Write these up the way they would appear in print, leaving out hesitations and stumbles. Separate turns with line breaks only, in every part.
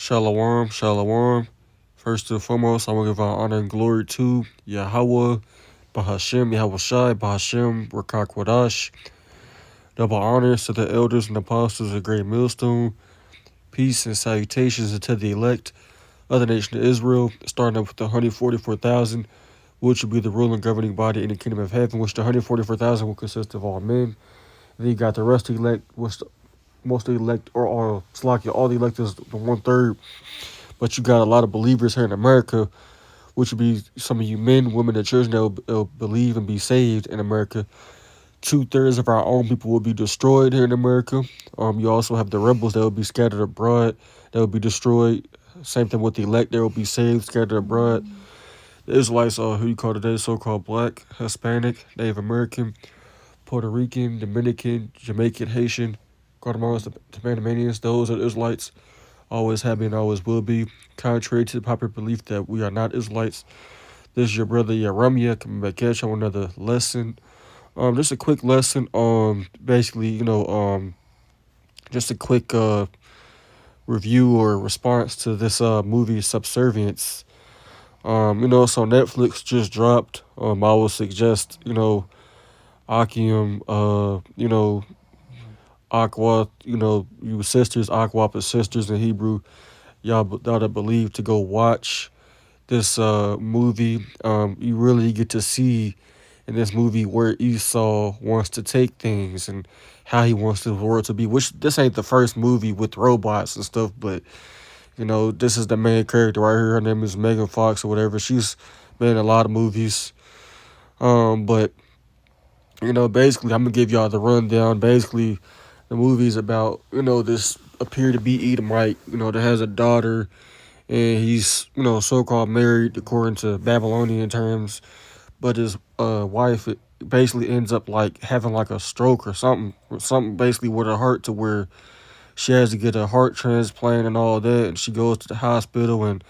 Shalom, shalom. First and foremost, I want to give our honor and glory to Yahweh, Bahashem, Yahushai, Bahashem, Rakakwadash. Double honors to the elders and apostles of Great Millstone. Peace and salutations unto the elect of the nation of Israel, starting up with the 144,000, which will be the ruling governing body in the kingdom of heaven, which the 144,000 will consist of all men. Then you got the rest of the elect, which most of the elect, or all the elect is the 1/3. But you got a lot of believers here in America, which would be some of you men, women, and children that will believe and be saved in America. 2/3 of our own people will be destroyed here in America. You also have the rebels that will be scattered abroad, that will be destroyed. Same thing with the elect, they will be saved, scattered abroad. The Israelites are who you call today so-called black, Hispanic, Native American, Puerto Rican, Dominican, Jamaican, Haitian, Guatemalans, the Panamanians. Those are the Israelites. Always have been, always will be. Contrary to the popular belief that we are not Israelites. This is your brother Yaramia coming back at you on another lesson. Just a quick lesson on basically, just a quick review or response to this movie Subservience. So Netflix just dropped. I would suggest, Akim, Aqua, you sisters, Aqua sisters in Hebrew, y'all that believe to go watch this movie. You really get to see in this movie where Esau wants to take things and how he wants the world to be. Which this ain't the first movie with robots and stuff, but this is the main character right here. Her name is Megan Fox or whatever. She's been in a lot of movies. But basically, I'm gonna give y'all the rundown. Basically, the movie's about this appear to be Edomite, that has a daughter, and he's so-called married according to Babylonian terms, but his wife basically ends up like having like a stroke or something basically with her heart, to where she has to get a heart transplant and all that, and she goes to the hospital, and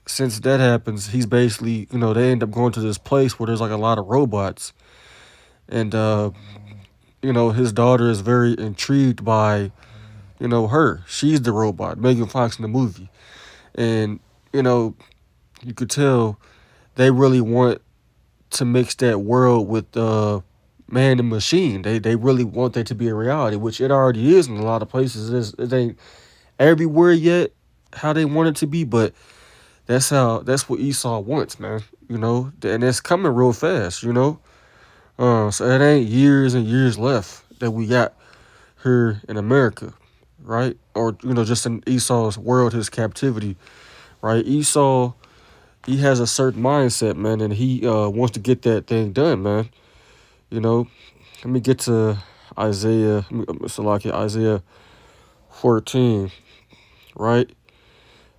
since that happens, he's basically they end up going to this place where there's like a lot of robots, and his daughter is very intrigued by her. She's the robot, Megan Fox in the movie, and you could tell they really want to mix that world with man and machine. They really want that to be a reality, which it already is in a lot of places. It ain't everywhere yet how they want it to be, but that's what Esau wants, man. And it's coming real fast. So it ain't years and years left that we got here in America, right? Or just in Esau's world, his captivity, right? Esau, he has a certain mindset, man, and he wants to get that thing done, man. Let me get to Isaiah 14, right?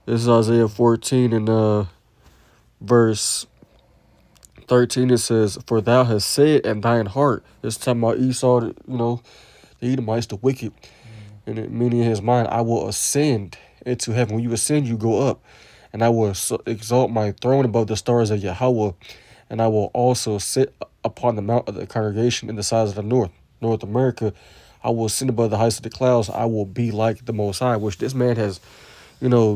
This is Isaiah 14 and verse 13. It says, "For thou hast said in thine heart," it's talking about Esau, the Edomites, the wicked, and it, meaning in his mind, "I will ascend into heaven." When you ascend, you go up. "And I will exalt my throne above the stars of Yahweh, and I will also sit upon the mount of the congregation in the sides of the North America. I will ascend above the heights of the clouds. I will be like the Most High," which this man has,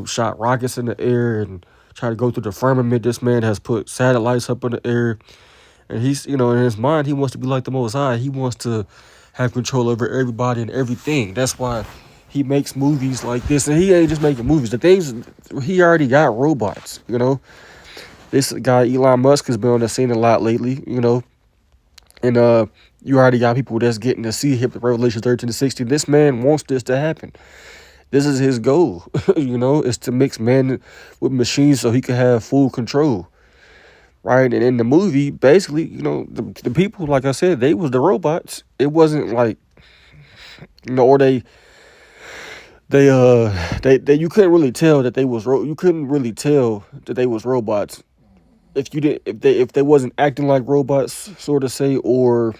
shot rockets in the air and tried to go through the firmament. This man has put satellites up in the air, and he's, in his mind, he wants to be like the Most High. He wants to have control over everybody and everything. That's why he makes movies like this, and he ain't just making movies. The things, he already got robots. This guy Elon Musk has been on the scene a lot lately. And you already got people that's getting to see him. Revelation 13-16. This man wants this to happen. This is his goal. Is to mix man with machines so he can have full control. Right? And in the movie, basically, the people, like I said, they was the robots. It wasn't like, or they you couldn't really tell that they was you couldn't really tell that they was robots if they wasn't acting like robots, sort of say, or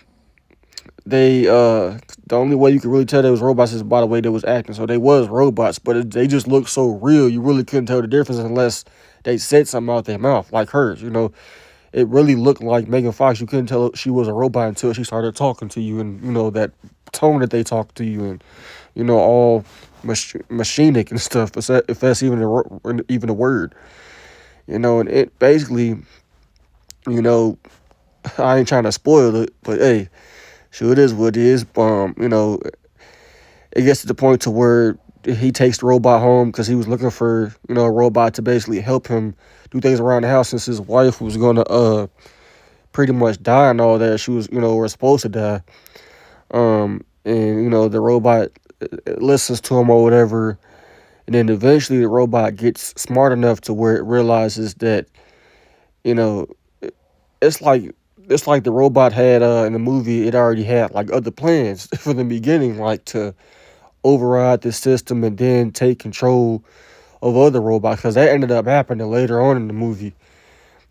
they the only way you could really tell they was robots is by the way they was acting. So they was robots, but they just looked so real, you really couldn't tell the difference unless they said something out their mouth, like hers. it really looked like Megan Fox. You couldn't tell she was a robot until she started talking to you, and that tone that they talk to you, and all machinic and stuff. If that's even a word, and it basically, you know, I ain't trying to spoil it, but hey, sure it is what it is. It gets to the point to where he takes the robot home because he was looking for a robot to basically help him do things around the house since his wife was gonna pretty much die and all that. She was was supposed to die. And the robot listens to him or whatever, and then eventually the robot gets smart enough to where it realizes that you know it's like the robot had in the movie. It already had like other plans from the beginning, like to override the system and then take control of other robots, because that ended up happening later on in the movie.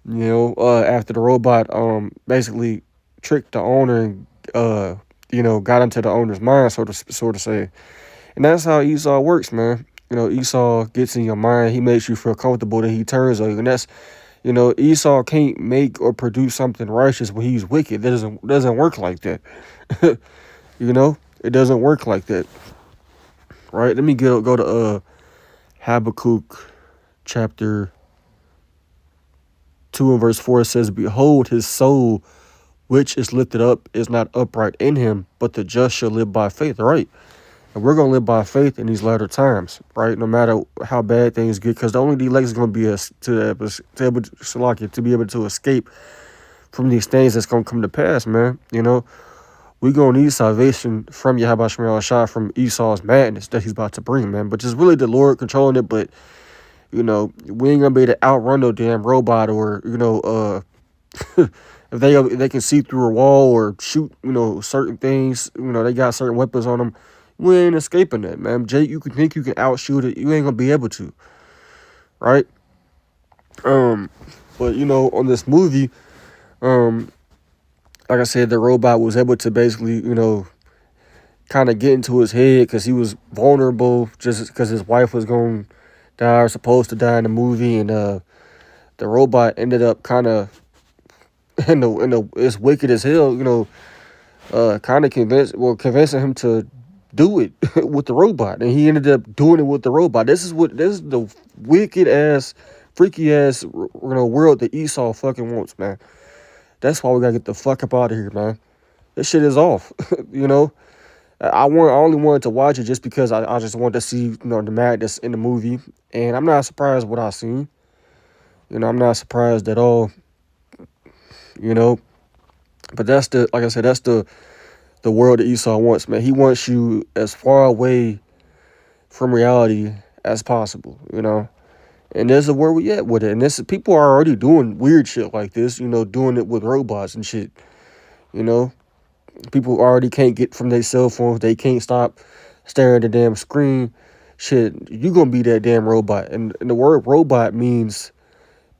After the robot basically tricked the owner and got into the owner's mind, so to say. And that's how Esau works, man. Esau gets in your mind. He makes you feel comfortable. Then he turns on you, and that's Esau can't make or produce something righteous when he's wicked. That doesn't work like that. It doesn't work like that. Right? Let me go to Habakkuk chapter 2 and verse 4. It says, "Behold, his soul which is lifted up is not upright in him, but the just shall live by faith." Right? And we're gonna live by faith in these latter times, right? No matter how bad things get, because the only elect is gonna be us to be able to escape from these things that's gonna come to pass, man. We gonna need salvation from YASHAMIAHLA, from Esau's madness that he's about to bring, man. But it's really the Lord controlling it. But we ain't gonna be able to outrun no damn robot, or if they can see through a wall or shoot certain things, they got certain weapons on them. We ain't escaping that, man. Jay, you can think you can outshoot it, you ain't gonna be able to, right? But on this movie, like I said, the robot was able to basically, kind of get into his head because he was vulnerable, just because his wife was going to die or supposed to die in the movie, and the robot ended up kind of it's wicked as hell, kind of convincing him to do it with the robot, and he ended up doing it with the robot. This is the wicked ass, freaky ass, world that Esau fucking wants, man. That's why we gotta get the fuck up out of here, man. This shit is off. I only wanted to watch it just because I just wanted to see the madness in the movie, and I'm not surprised what I seen. I'm not surprised at all. But that's like I said, that's the world that Esau wants, man. He wants you as far away from reality as possible, And this is where we at with it. And people are already doing weird shit like this, doing it with robots and shit. People already can't get from their cell phones. They can't stop staring at the damn screen. Shit, you gonna be that damn robot. And the word robot means,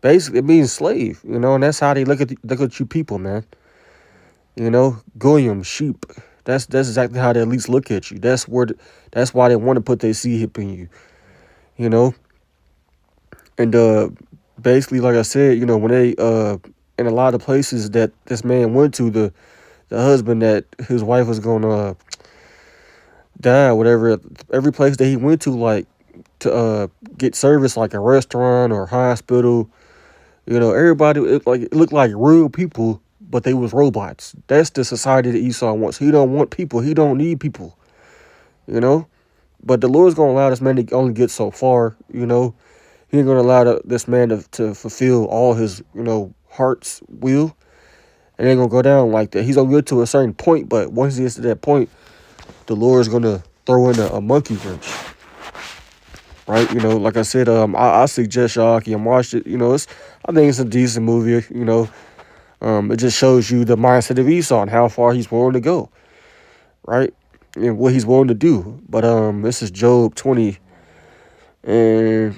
basically, it means slave, and that's how they look at you people, man. Goyim, sheep. That's exactly how they at least look at you. That's why they want to put their C-hip in you, And basically, like I said, when they in a lot of places that this man went to, the husband that his wife was gonna die, whatever, every place that he went to, like to get service, like a restaurant or hospital, everybody, it looked like real people, but they was robots. That's the society that Esau wants. He don't want people. He don't need people. But the Lord's gonna allow this man to only get so far. He ain't gonna allow this man to fulfill all his heart's will. It ain't gonna go down like that. He's gonna get to a certain point, but once he gets to that point, the Lord's gonna throw in a monkey wrench. Right? Like I said, I suggest y'all can watch it. I think it's a decent movie. It just shows you the mindset of Esau and how far he's willing to go. Right? And what he's willing to do. But this is Job 20 and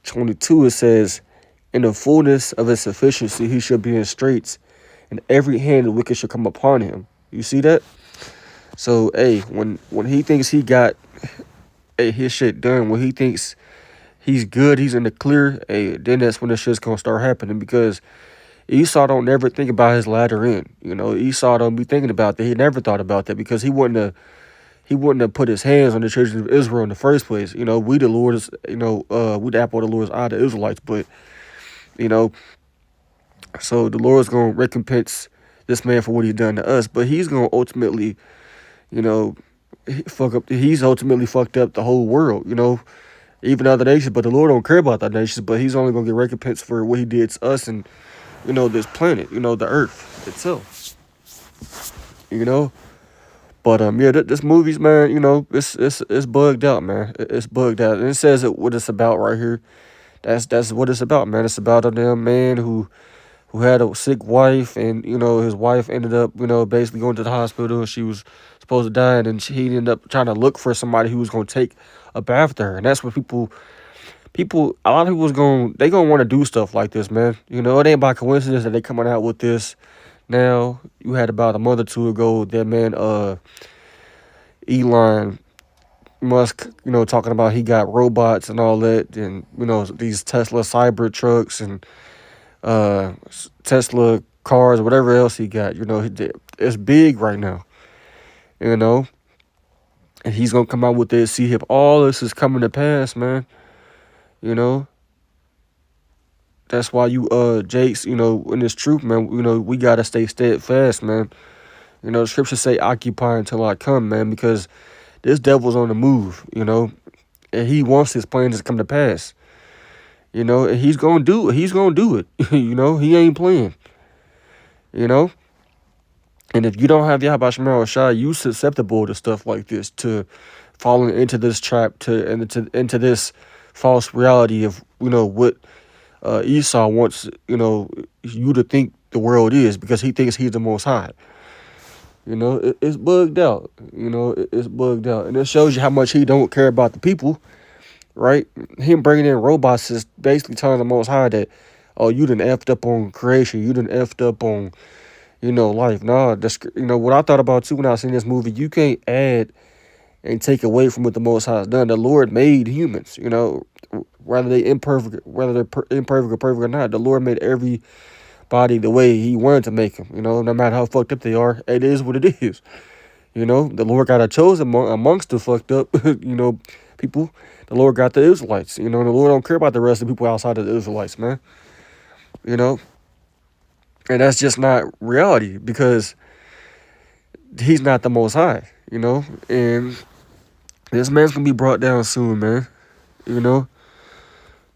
22. It says, "In the fullness of his sufficiency, he shall be in straits, and every hand of the wicked shall come upon him." You see that? So, hey, when he thinks he got his shit done, when he thinks he's good, he's in the clear, hey, then that's when the shit's gonna start happening. Because Esau don't never think about his latter end. You know, Esau don't be thinking about that. He never thought about that because he wouldn't have put his hands on the children of Israel in the first place. You know, we the Lord's, we the apple of the Lord's eye, the Israelites. But, you know, so the Lord's going to recompense this man for what he's done to us. But he's going to ultimately, you know, he's ultimately fucked up the whole world, you know, even other nations. But the Lord don't care about the nations, but he's only going to get recompense for what he did to us and, you know, this planet, you know, the earth itself, you know. But yeah, this movie's, man, you know, it's bugged out, man. It's bugged out, and it says what it's about right here. That's what it's about, man. It's about a damn man who had a sick wife, and you know his wife ended up, you know, basically going to the hospital, and she was supposed to die, and then he ended up trying to look for somebody who was going to take up after her, and that's what a lot of people they gonna want to do stuff like this, man. You know, it ain't by coincidence that they coming out with this. Now, you had about a month or two ago, that man, Elon Musk, you know, talking about he got robots and all that, and, you know, these Tesla cyber trucks and Tesla cars, whatever else he got, you know, it's big right now, you know, and he's gonna come out with this, see if all this is coming to pass, man, you know. That's why Jakes, you know, in this truth, man, you know, we gotta stay steadfast, man. You know, the scriptures say, occupy until I come, man, because this devil's on the move, you know, and he wants his plans to come to pass, you know, and he's gonna do it. He's gonna do it, you know, he ain't playing, you know. And if you don't have YASHAMIAHLA, you susceptible to stuff like this, to falling into this trap, into this false reality of, you know, what Esau wants, you know, you to think the world is, because he thinks he's the Most High. You know, it's bugged out. You know, it's bugged out. And it shows you how much he don't care about the people, right? Him bringing in robots is basically telling the Most High that, oh, you done effed up on creation. You done effed up on, you know, life. Nah, you know, what I thought about, too, when I seen this movie, you can't add and take away from what the Most High has done. The Lord made humans, you know, whether they're imperfect or perfect or not. The Lord made everybody the way he wanted to make them, you know, no matter how fucked up they are. It is what it is. You know, the Lord got a chosen amongst the fucked up, you know, people. The Lord got the Israelites, you know, the Lord don't care about the rest of the people outside of the Israelites, man. You know, and that's just not reality, because he's not the Most High, you know, and this man's gonna be brought down soon, man, you know.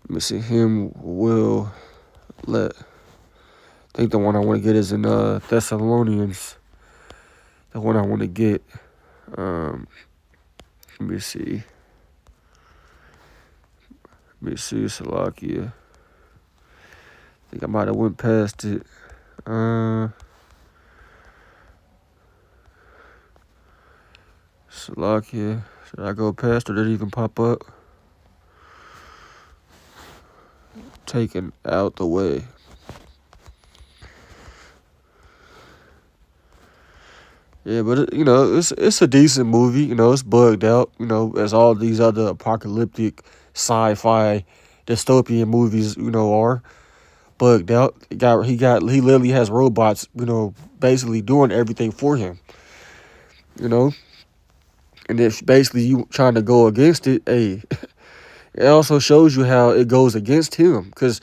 Let me see, him will let, I think the one I want to get is in Thessalonians. The one I want to get. Let me see. Salakia. I think I might have went past it. Salakia. Should I go past, or did it even pop up? Taken out the way. Yeah, but you know, it's a decent movie. You know, it's bugged out. You know, as all these other apocalyptic, sci-fi, dystopian movies, you know, are bugged out. He literally has robots, you know, basically doing everything for him. You know, and if basically you trying to go against it, hey, it also shows you how it goes against him, because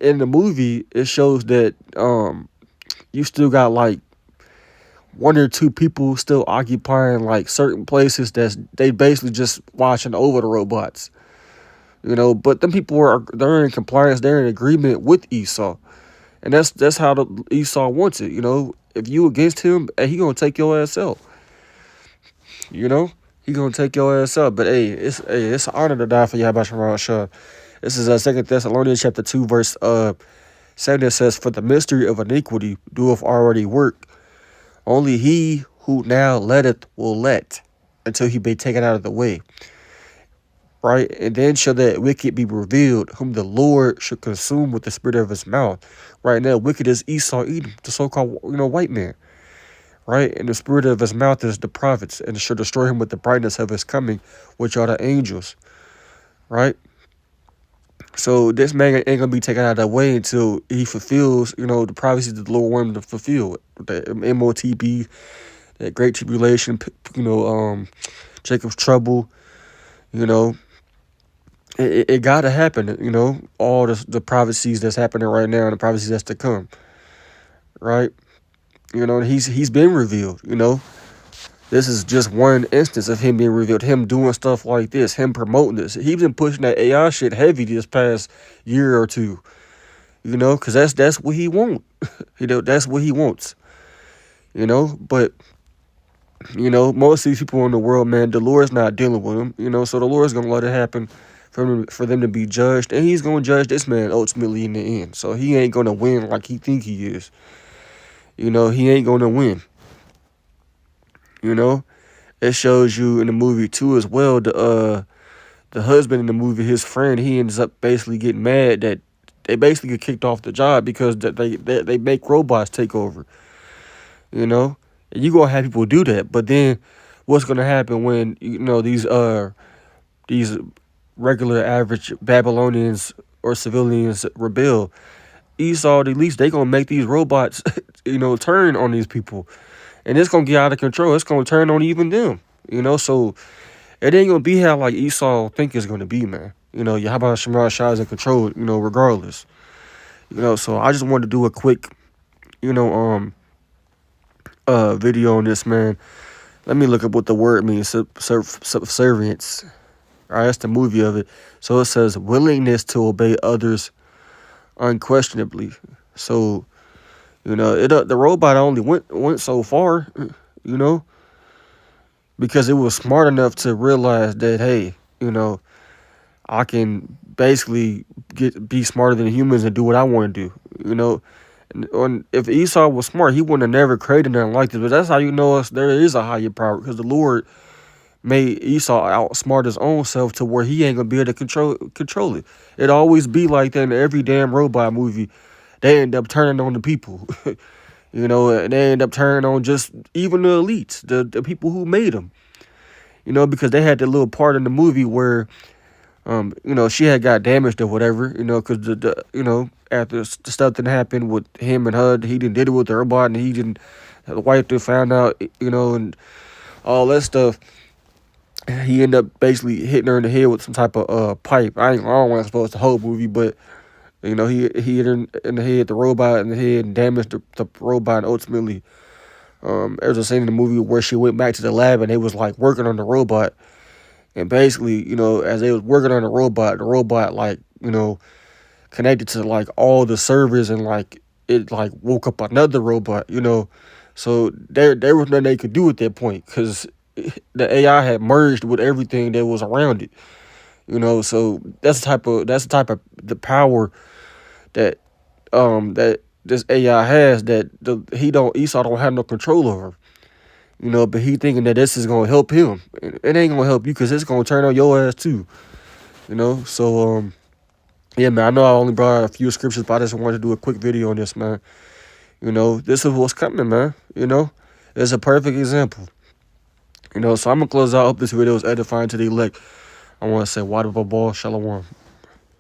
in the movie it shows that you still got like one or two people still occupying like certain places that they basically just watching over the robots, you know. But them people they're in compliance, they're in agreement with Esau, and that's how the Esau wants it, you know. If you against him, hey, he gonna take your ass out, you know. He gonna take your ass out. But hey, it's an honor to die for YASHAMIAHLA. This is 2 Thessalonians chapter 2 verse 7. It says, for the mystery of iniquity doeth already work. Only he who now letteth will let, until he be taken out of the way. Right? And then shall that wicked be revealed, whom the Lord should consume with the spirit of his mouth. Right now, wicked is Esau, Edom, the so-called, you know, white man. Right? And the spirit of his mouth is the prophets, and shall destroy him with the brightness of his coming, which are the angels. Right? So this man ain't gonna be taken out of that way until he fulfills, the prophecies that the Lord wanted him to fulfill. The MOTB, that great tribulation, Jacob's trouble, you know. It gotta happen, all the prophecies that's happening right now and the prophecies that's to come. Right? He's been revealed, This is just one instance of him being revealed, him doing stuff like this, him promoting this. He's been pushing that AI shit heavy this past year or two, because that's what he wants. That's what he wants, But, most of these people in the world, man, the Lord's not dealing with them, so the Lord's going to let it happen for them to be judged. And he's going to judge this man ultimately in the end. So he ain't going to win like he think he is. He ain't going to win. It shows you in the movie too as well. The husband in the movie, his friend, he ends up basically getting mad that they basically get kicked off the job because they make robots take over. And you gonna have people do that, but then what's gonna happen when these regular average Babylonians or civilians rebel? Esau, at least they gonna make these robots, turn on these people. And it's going to get out of control. It's going to turn on even them, So it ain't going to be how, like, Esau think it's going to be, man. YASHAMIAHLA is in control, regardless. So I just wanted to do a quick, video on this, man. Let me look up what the word means, subservience. All right, that's the movie of it. So it says willingness to obey others unquestionably. So... the robot only went so far, because it was smart enough to realize that, hey, I can basically be smarter than humans and do what I want to do, And if Esau was smart, he wouldn't have never created nothing like this. But that's how there is a higher power, because the Lord made Esau outsmart his own self to where he ain't gonna be able to control it. It always be like that in every damn robot movie. They end up turning on the people, and they end up turning on just even the elites, the people who made them, because they had that little part in the movie where, she had got damaged or whatever, because after the stuff that happened with him and her, he did it with the robot, and the wife found out, and all that stuff. He ended up basically hitting her in the head with some type of pipe. I don't want to suppose the whole movie, but. He hit her in the head, the robot in the head, and damaged the robot. And ultimately, there's a scene in the movie where she went back to the lab and they was like working on the robot. And basically, as they was working on the robot like, connected to like all the servers and like it like woke up another robot, So there was nothing they could do at that point because the AI had merged with everything that was around it. So that's the type of the power that that this AI has that Esau don't have no control over. But he thinking that this is gonna help him. It ain't gonna help you because it's gonna turn on your ass too. So yeah, man. I know I only brought a few scriptures, but I just wanted to do a quick video on this, man. This is what's coming, man. It's a perfect example. So I'm gonna close out. I hope this video is edifying to the elect. I want to say, YASHARAHLA, Shalom.